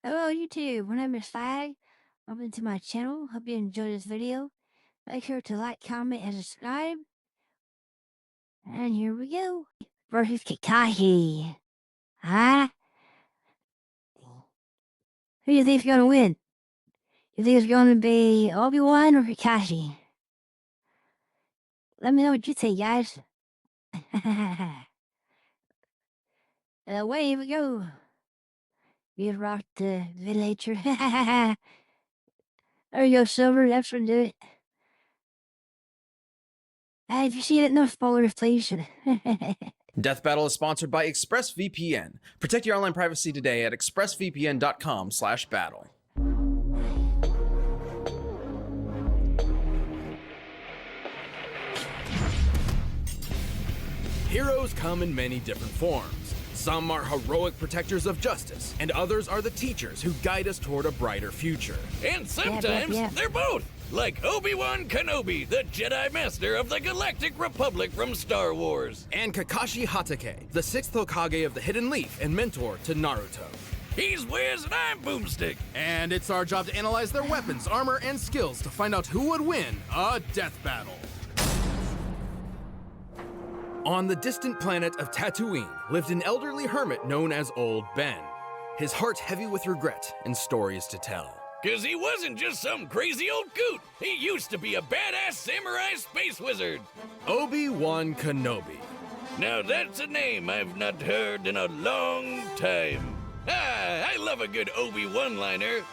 Hello YouTube, my name is Fag. Welcome to my channel. Hope you enjoyed this video. Make sure to like, comment, and subscribe. And here we go. Versus Kakashi. Huh? Who do you think's gonna win? You think it's gonna be Obi-Wan or Kakashi? Let me know what you think, guys. Away we go. We rock the villager. There you go, Silver. That's what do it. Hey, if you see it, no spoilers, please. Death Battle is sponsored by ExpressVPN. Protect your online privacy today at expressvpn.com/battle. Heroes come in many different forms. Some are heroic protectors of justice, and others are the teachers who guide us toward a brighter future. And sometimes they're both, like Obi-Wan Kenobi, the Jedi Master of the Galactic Republic from Star Wars. And Kakashi Hatake, the 6th Hokage of the Hidden Leaf and mentor to Naruto. He's Wiz and I'm Boomstick. And it's our job to analyze their weapons, armor, and skills to find out who would win a death battle. On the distant planet of Tatooine lived an elderly hermit known as Old Ben. His heart heavy with regret and stories to tell. 'Cause he wasn't just some crazy old coot. He used to be a badass samurai space wizard. Obi-Wan Kenobi. Now that's a name I've not heard in a long time. I love a good Obi-Wan liner.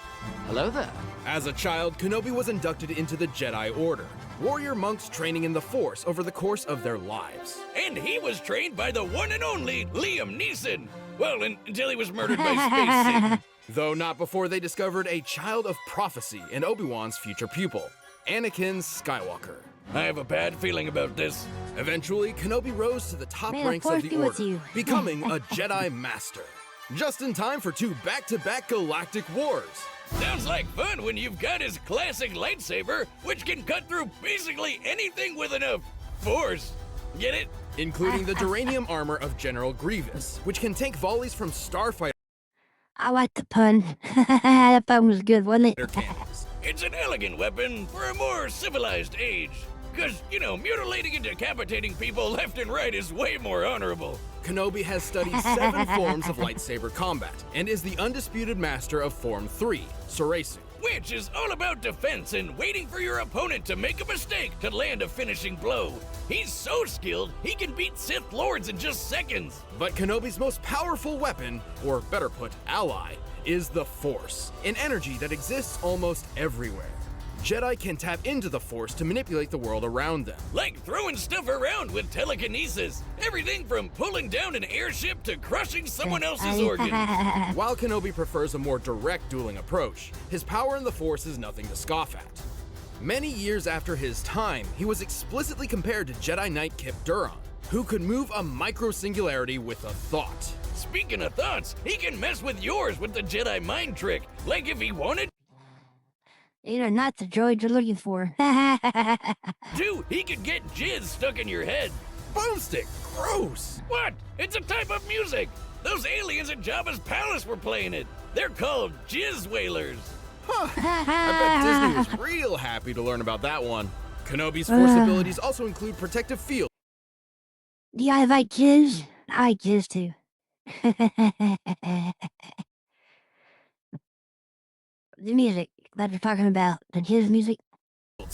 Hello there. As a child, Kenobi was inducted into the Jedi Order, warrior monks training in the Force over the course of their lives. And he was trained by the one and only Liam Neeson. Well, until he was murdered by Space Satan. Though not before they discovered a child of prophecy in Obi-Wan's future pupil, Anakin Skywalker. I have a bad feeling about this. Eventually, Kenobi rose to the top May the ranks Force of be the with Order, you. becoming a Jedi Master. Just in time for 2 back-to-back galactic wars. Sounds like fun when you've got his classic lightsaber, which can cut through basically anything with enough force. Get it? Including the duranium armor of General Grievous, which can take volleys from starfighter I like the pun. That pun was good, wasn't it? cannons. It's an elegant weapon for a more civilized age. 'Cause, mutilating and decapitating people left and right is way more honorable. Kenobi has studied 7 forms of lightsaber combat, and is the undisputed master of Form 3, Soresu. Which is all about defense and waiting for your opponent to make a mistake to land a finishing blow. He's so skilled, he can beat Sith Lords in just seconds. But Kenobi's most powerful weapon, or better put, ally, is the Force, an energy that exists almost everywhere. Jedi can tap into the Force to manipulate the world around them. Like throwing stuff around with telekinesis. Everything from pulling down an airship to crushing someone else's organs. While Kenobi prefers a more direct dueling approach, his power in the Force is nothing to scoff at. Many years after his time, he was explicitly compared to Jedi Knight Kip Duron, who could move a micro-singularity with a thought. Speaking of thoughts, he can mess with yours with the Jedi mind trick. Like if he wanted These are not the droids you're looking for. to, he could get jizz stuck in your head. Boomstick! Gross! What? It's a type of music. Those aliens at Jabba's palace were playing it. They're called jizz whalers. Huh. I bet Disney was real happy to learn about that one. Kenobi's Force abilities also include protective field. Do you like jizz? I like jizz too. The music that you're talking about, the jizz music.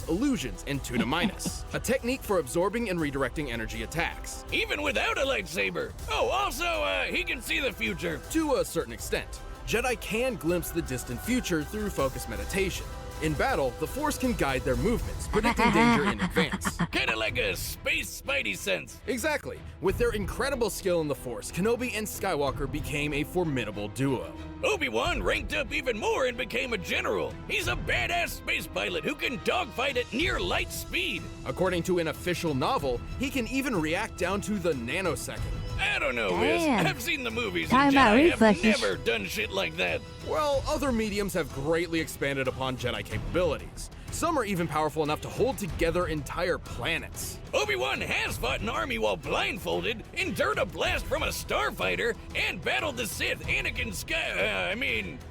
Illusions, and Tuna Minus, a technique for absorbing and redirecting energy attacks. Even without a lightsaber. Oh, also, he can see the future. To a certain extent, Jedi can glimpse the distant future through focused meditation. In battle, the Force can guide their movements, predicting danger in advance. Kinda like a space spidey sense. Exactly. With their incredible skill in the Force, Kenobi and Skywalker became a formidable duo. Obi-Wan ranked up even more and became a general. He's a badass space pilot who can dogfight at near light speed. According to an official novel, he can even react down to the nanosecond. I don't know, Wiz. Damn. I've seen the movies Talking and about Jedi have reflexes. never done shit like that. Well, other mediums have greatly expanded upon Jedi capabilities. Some are even powerful enough to hold together entire planets. Obi-Wan has fought an army while blindfolded, endured a blast from a starfighter, and battled the Sith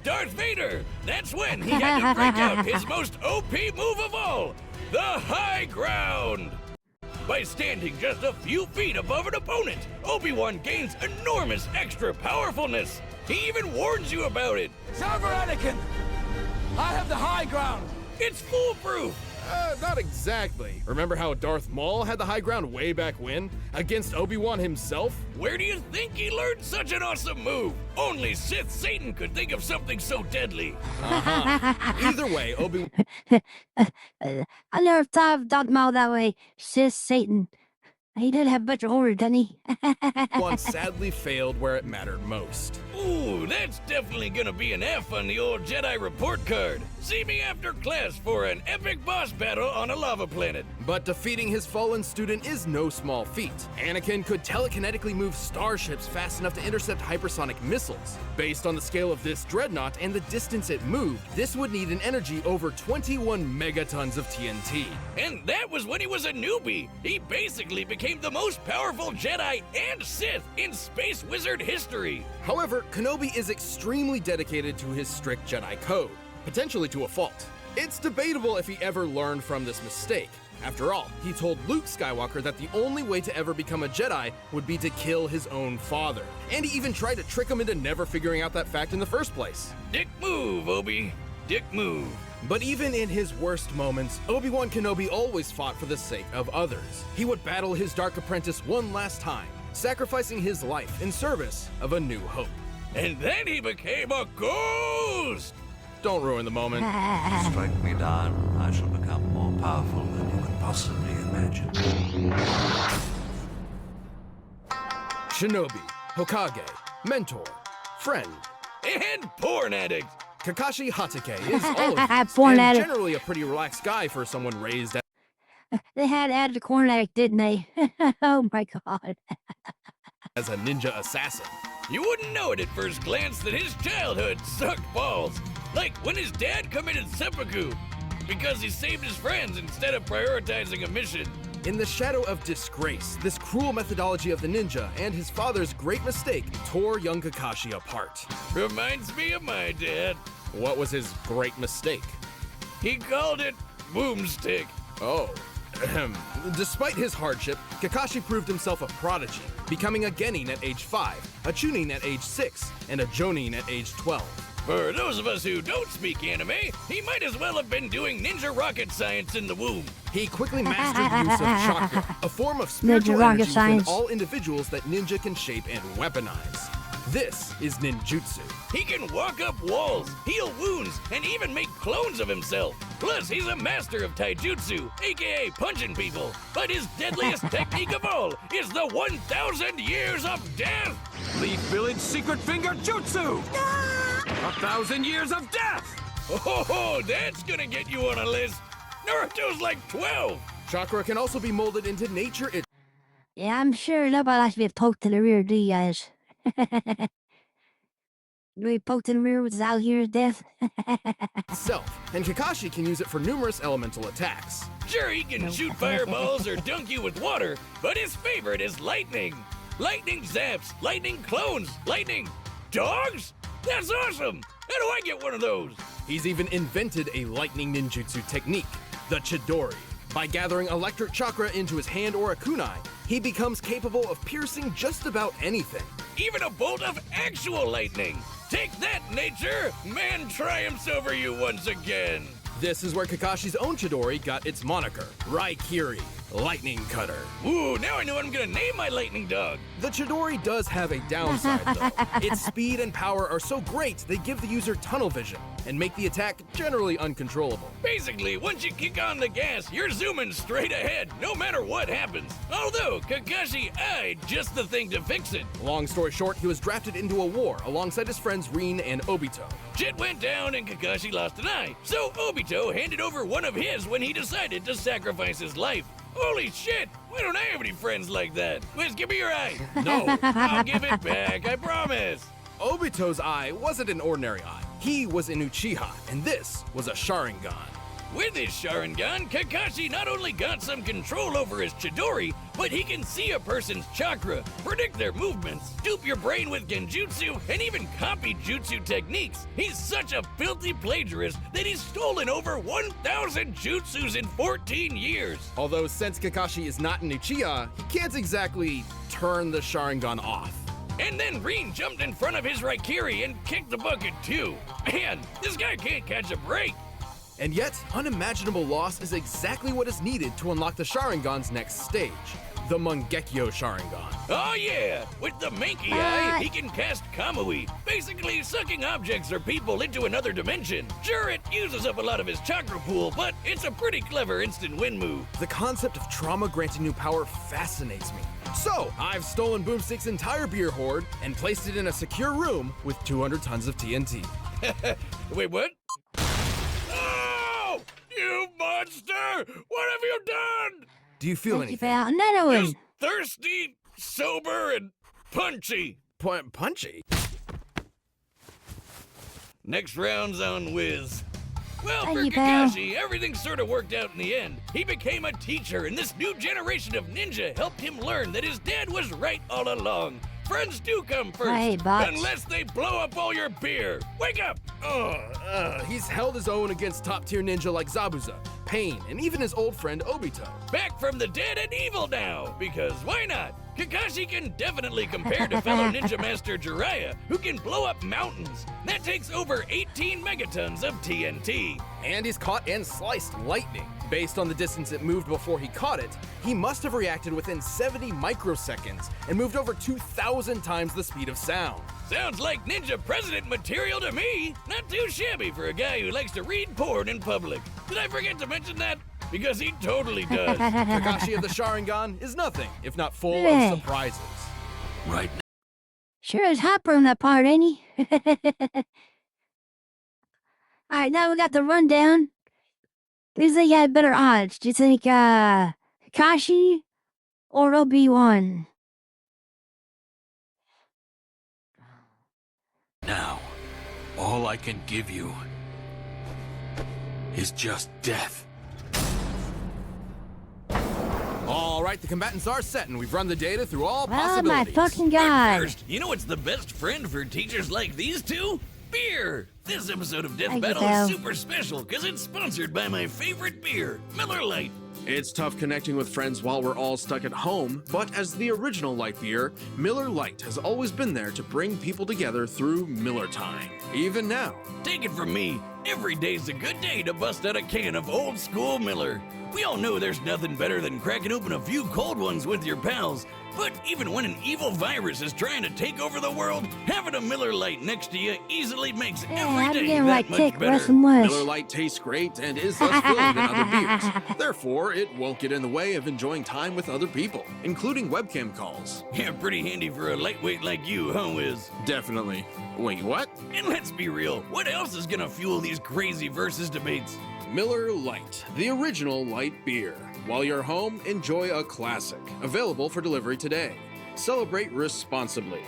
Darth Vader. That's when he had to break out his most OP move of all, the high ground. By standing just a few feet above an opponent, Obi-Wan gains enormous extra powerfulness. He even warns you about it. Time for Anakin! I have the high ground! It's foolproof. Not exactly. Remember how Darth Maul had the high ground way back when? Against Obi-Wan himself? Where do you think he learned such an awesome move? Only Sith Satan could think of something so deadly. Either way, Obi-Wan I never thought of Darth Maul that way. Sis Satan. He did have a bunch of horror, didn't he? sadly failed where it mattered most. Ooh, that's definitely gonna be an F on the old Jedi report card. See me after class for an epic boss battle on a lava planet. But defeating his fallen student is no small feat. Anakin could telekinetically move starships fast enough to intercept hypersonic missiles. Based on the scale of this dreadnought and the distance it moved, this would need an energy over 21 megatons of TNT. And that was when he was a newbie. He basically became the most powerful Jedi and Sith in Space Wizard history. However, Kenobi is extremely dedicated to his strict Jedi code, potentially to a fault. It's debatable if he ever learned from this mistake. After all, he told Luke Skywalker that the only way to ever become a Jedi would be to kill his own father. And he even tried to trick him into never figuring out that fact in the first place. Dick move, Obi. Dick move. But even in his worst moments, Obi-Wan Kenobi always fought for the sake of others. He would battle his dark apprentice one last time, sacrificing his life in service of a new hope. And then he became a ghost! Don't ruin the moment. Strike me down, I shall become more powerful than you can possibly imagine. Shinobi, Hokage, mentor, friend, And porn addict! Kakashi Hatake is all of these, Porn and addict. generally a pretty relaxed guy for someone raised They had added a corn addict, didn't they? Oh my god. as a ninja assassin. You wouldn't know it at first glance that his childhood sucked balls. Like when his dad committed seppuku because he saved his friends instead of prioritizing a mission. In the shadow of disgrace, this cruel methodology of the ninja and his father's great mistake tore young Kakashi apart. Reminds me of my dad. What was his great mistake? He called it boomstick. Oh. Ahem. Despite his hardship, Kakashi proved himself a prodigy, becoming a Genin at age 5, a Chunin at age 6, and a Jonin at age 12. For those of us who don't speak anime, he might as well have been doing ninja rocket science in the womb. He quickly mastered use of chakra, a form of spiritual rocket energy within science. all individuals that ninja can shape and weaponize. This is ninjutsu. He can walk up walls, heal wounds, and even make clones of himself. Plus, he's a master of taijutsu, aka punching people. But his deadliest technique of all is the 1,000 years of death. Leaf Village Secret Finger Jutsu! 1,000 years of death! Oh, that's gonna get you on a list. Naruto's like 12. Chakra can also be molded into nature Yeah, I'm sure nobody likes to be poked to the rear, do you guys? You be poked in the rear with out here death? itself, and Kakashi can use it for numerous elemental attacks. Sure, he can shoot fireballs or dunk you with water, but his favorite is lightning. Lightning zaps, lightning clones, lightning dogs? That's awesome! How do I get one of those? He's even invented a lightning ninjutsu technique, the Chidori. By gathering electric chakra into his hand or a kunai, he becomes capable of piercing just about anything. Even a bolt of actual lightning. Take that, nature! Man triumphs over you once again. This is where Kakashi's own Chidori got its moniker, Raikiri, Lightning Cutter. Ooh, now I know what I'm gonna name my lightning dog. The Chidori does have a downside, though. Its speed and power are so great, they give the user tunnel vision and make the attack generally uncontrollable. Basically, once you kick on the gas, you're zooming straight ahead, no matter what happens. Although, Kakashi eyed just the thing to fix it. Long story short, he was drafted into a war alongside his friends Rin and Obito. Shit went down and Kakashi lost an eye, so Obito handed over one of his when he decided to sacrifice his life. Holy shit! Why don't I have any friends like that? Liz, give me your eye. No, I'll give it back, I promise. Obito's eye wasn't an ordinary eye. He was an Uchiha, and this was a Sharingan. With his Sharingan, Kakashi not only got some control over his Chidori, but he can see a person's chakra, predict their movements, dupe your brain with genjutsu, and even copy jutsu techniques. He's such a filthy plagiarist that he's stolen over 1,000 jutsus in 14 years. Although since Kakashi is not an Uchiha, he can't exactly turn the Sharingan off. And then Rin jumped in front of his Raikiri and kicked the bucket too. Man, this guy can't catch a break. And yet, unimaginable loss is exactly what is needed to unlock the Sharingan's next stage, the Mangekyo Sharingan. Oh yeah, with the Mankey Eye, he can cast Kamui, basically sucking objects or people into another dimension. Sure, it uses up a lot of his chakra pool, but it's a pretty clever instant win move. The concept of trauma granting new power fascinates me. So, I've stolen Boomstick's entire beer hoard and placed it in a secure room with 200 tons of TNT. Wait, what? Oh! You monster! What have you done? Do you feel Thank you, anything? pal. Another one. Just thirsty, sober, and punchy. Punchy? Next round's on Wiz. Well, Thank for you, pal. Kakashi, everything sort of worked out in the end. He became a teacher, and this new generation of ninja helped him learn that his dad was right all along. Friends do come first, I hate bots. unless they blow up all your beer. Wake up! He's held his own against top-tier ninja like Zabuza, Pain, and even his old friend Obito. Back from the dead and evil now, because why not? Kakashi can definitely compare to fellow ninja master Jiraiya, who can blow up mountains. That takes over 18 megatons of TNT. And he's caught and sliced lightning. Based on the distance it moved before he caught it, he must have reacted within 70 microseconds and moved over 2,000 times the speed of sound. Sounds like ninja president material to me. Not too shabby for a guy who likes to read porn in public. Did I forget to mention that? Because he totally does. Kakashi of the Sharingan is nothing if not full Yeah. of surprises. Right Sure is Hopper on that part, ain't he? Alright, now we got the rundown. Who do you think had better odds? Do you think Kakashi or Obi-Wan? now, all I can give you is just death. All right, the combatants are set, and we've run the data through all Oh my possibilities. fucking god. First, you know what's the best friend for teachers like these two? Beer! This episode of Death Thank you, Battle pal. is super special because it's sponsored by my favorite beer, Miller Lite. It's tough connecting with friends while we're all stuck at home, but as the original light beer, Miller Lite has always been there to bring people together through Miller time. Even now. Take it from me, every day's a good day to bust out a can of old school Miller. We all know there's nothing better than cracking open a few cold ones with your pals. But even when an evil virus is trying to take over the world, having a Miller Lite next to you easily makes Yeah, every I'm day getting that right much kick, better. Russell West. Miller Lite tastes great and is less filling than other beers. Therefore, it won't get in the way of enjoying time with other people, including webcam calls. Yeah, pretty handy for a lightweight like you, huh, Wiz? Definitely. Wait, what? And let's be real, what else is gonna fuel these crazy versus debates? Miller Lite, the original light beer. While you're home, enjoy a classic. Available for delivery today. Celebrate responsibly.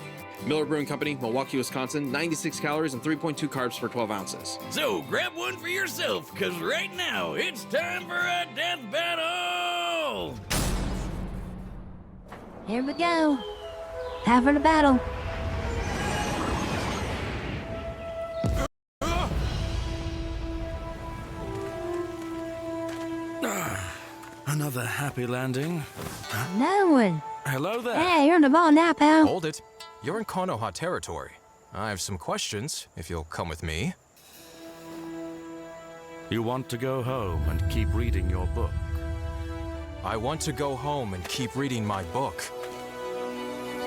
Miller Brewing Company, Milwaukee, Wisconsin, 96 calories and 3.2 carbs per 12 ounces. So grab one for yourself, cause right now it's time for a death battle! Here we go. Time for the battle. Another happy landing. No one. Hello there. Hey, you're on the ball now, pal. Hold it. You're in Konoha territory. I have some questions, if you'll come with me. You want to go home and keep reading your book? I want to go home and keep reading my book.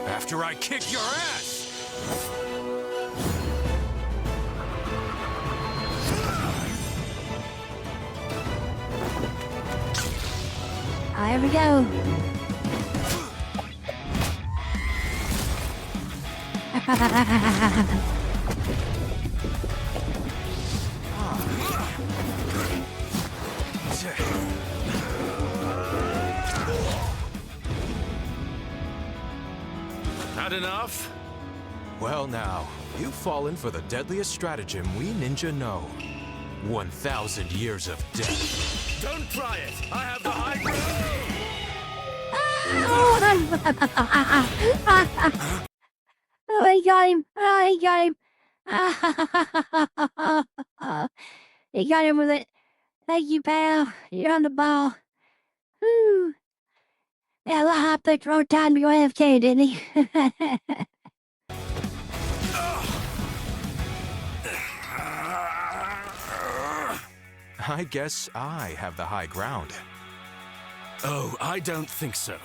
After I kick your ass! Here we go. Had enough? Well now, you've fallen for the deadliest stratagem we ninja know. 1,000 years of death. Don't try it. I have the high ground. Oh, he got him. Oh, he got him. He got him with it. Thank you, pal. You're on the ball. Whew. Yeah, I picked wrong time to go AFK, didn't he? I guess I have the high ground. Oh, I don't think so.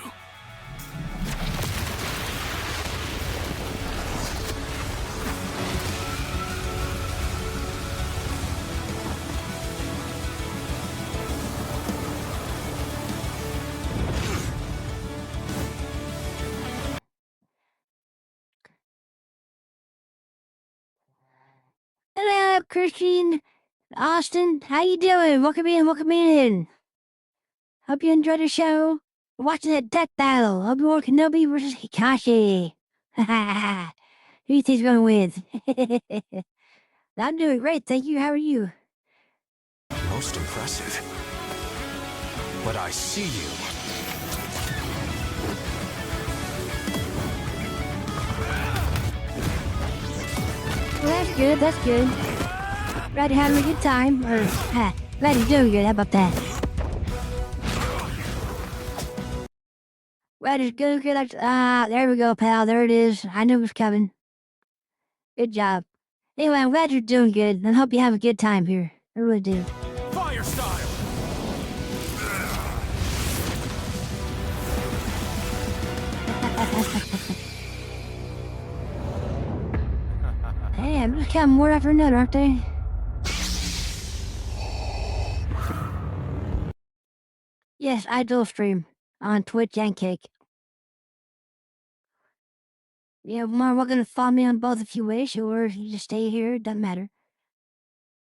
Hello, Christian. Austin, how you doing? Welcome in, welcome in. Hope you enjoyed the show. We're watching that death battle. Obi-Wan Kenobi versus Kakashi. Who do you think's gonna win? I'm doing great, thank you. How are you? Most impressive. But I see you. Well, that's good, that's good. Glad you're having a good time. Or, glad you're doing good. How about that? Glad you're doing good. There we go, pal. There it is. I knew it was coming. Good job. Anyway, I'm glad you're doing good. And I hope you have a good time here. I really do. Fire style! Hey, I'm just coming one after another, aren't they? Yes, I dual stream on Twitch and Kick. Yeah, more welcome to follow me on both if you wish, or you just stay here, doesn't matter.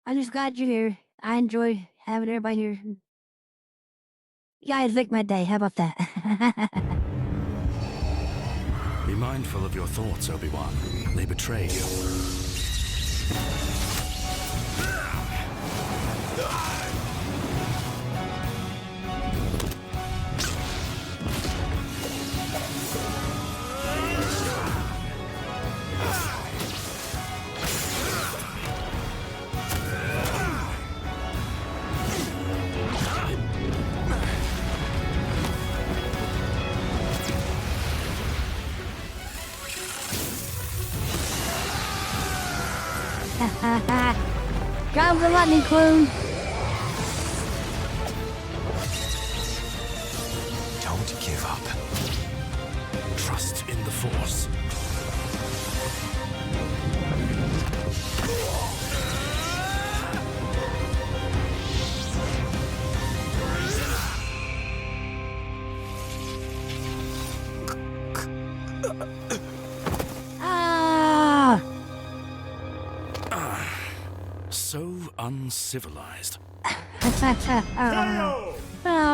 I'm just glad you're here. I enjoy having everybody here. You guys make my day, how about that? Be mindful of your thoughts, Obi-Wan. They betray you. Grab the lightning clone. Don't give up. Trust in the Force. So uncivilized. Oh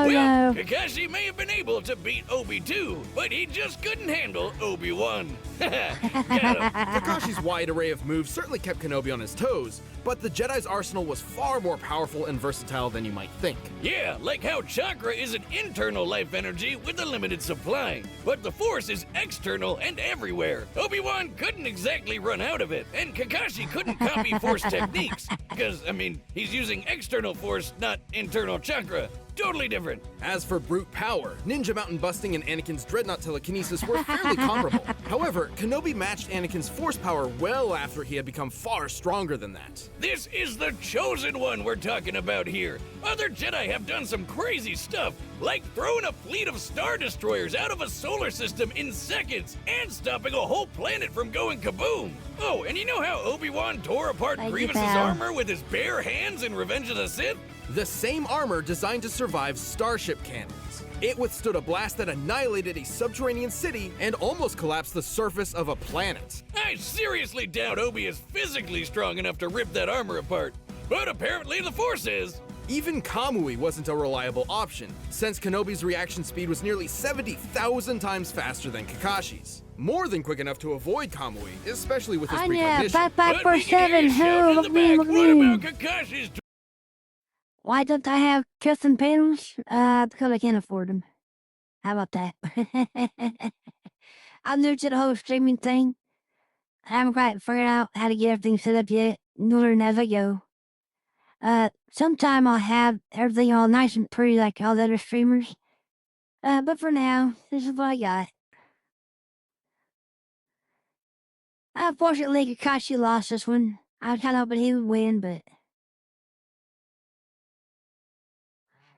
Well, no. Kakashi may have been able to beat Obi too, but he just couldn't handle Obi-Wan. Got him. Kakashi's wide array of moves certainly kept Kenobi on his toes, but the Jedi's arsenal was far more powerful and versatile than you might think. Yeah, like how chakra is an internal life energy with a limited supply, but the Force is external and everywhere. Obi-Wan couldn't exactly run out of it, and Kakashi couldn't copy Force techniques, because, I mean, he's using external Force, not internal chakra. Totally different. As for brute power, ninja mountain busting and Anakin's dreadnought telekinesis were fairly comparable. However, Kenobi matched Anakin's force power well after he had become far stronger than that. This is the chosen one we're talking about here. Other Jedi have done some crazy stuff, like throwing a fleet of Star Destroyers out of a solar system in seconds and stopping a whole planet from going kaboom. Oh, and you know how Obi-Wan tore apart Thank you, Grievous's pal. armor with his bare hands in Revenge of the Sith? The same armor designed to survive starship cannons. It withstood a blast that annihilated a subterranean city and almost collapsed the surface of a planet. I seriously doubt Obi is physically strong enough to rip that armor apart, but apparently the Force is. Even Kamui wasn't a reliable option, since Kenobi's reaction speed was nearly 70,000 times faster than Kakashi's. More than quick enough to avoid Kamui, especially with his Anya, precognition. But we can hear 5547. you shouting Who? in Look the at me, back, look at what me. about Kakashi's Why don't I have custom panels? Because I can't afford them. How about that? I'm new to the whole streaming thing. I haven't quite figured out how to get everything set up yet. Learn as I go. Sometime I'll have everything all nice and pretty like all the other streamers. But for now, this is what I got. Unfortunately, Kakashi lost this one. I was kind of hoping he would win, but...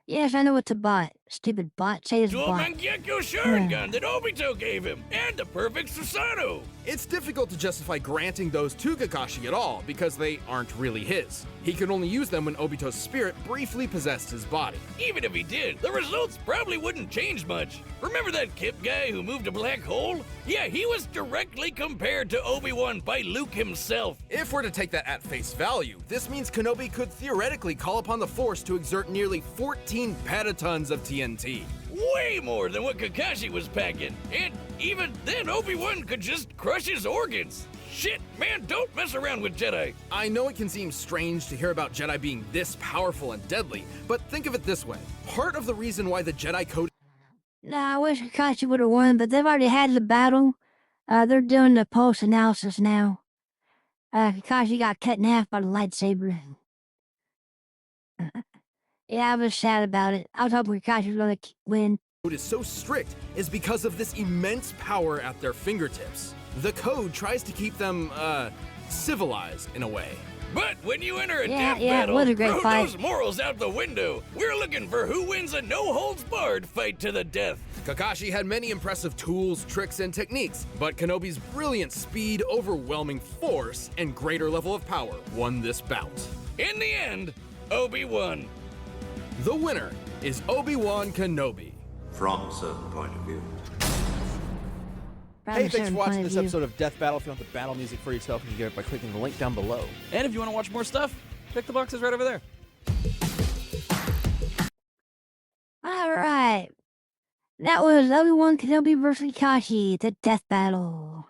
Yes, I know it's a bot. Stupid bot. Say it's a Dual bot. Mangekyo Sharingan that Obito gave him, and the perfect Susanoo. It's difficult to justify granting those to Kakashi at all because they aren't really his. He could only use them when Obito's spirit briefly possessed his body. Even if he did, the results probably wouldn't change much. Remember that Kip guy who moved a black hole? Yeah, he was directly compared to Obi-Wan by Luke himself. If we're to take that at face value, this means Kenobi could theoretically call upon the Force to exert nearly 14 petatons of TNT. Way more than what Kakashi was packing. And even then, Obi-Wan could just crush his organs. Shit, man, don't mess around with Jedi. I know it can seem strange to hear about Jedi being this powerful and deadly, but think of it this way. Part of the reason why the Jedi Code... Nah, I wish Kakashi would have won, but they've already had the battle. They're doing the post-analysis now. Kakashi got cut in half by the lightsaber. Yeah, I was sad about it. I was hoping Kakashi was gonna win. is so strict is because of this immense power at their fingertips. The code tries to keep them, civilized in a way. But when you enter a Yeah, death yeah, it battle, was a great throw fight. those morals out the window. We're looking for who wins a no-holds-barred fight to the death. Kakashi had many impressive tools, tricks, and techniques, but Kenobi's brilliant speed, overwhelming force, and greater level of power won this bout. In the end, Obi-Wan. The winner is Obi-Wan Kenobi. From a certain point of view. From Hey, a thanks for certain watching point of this view. episode of Death Battle. If you want the battle music for yourself, you can get it by clicking the link down below. And if you want to watch more stuff, check the boxes right over there. All right. That was Obi-Wan Kenobi versus Kakashi, the death battle.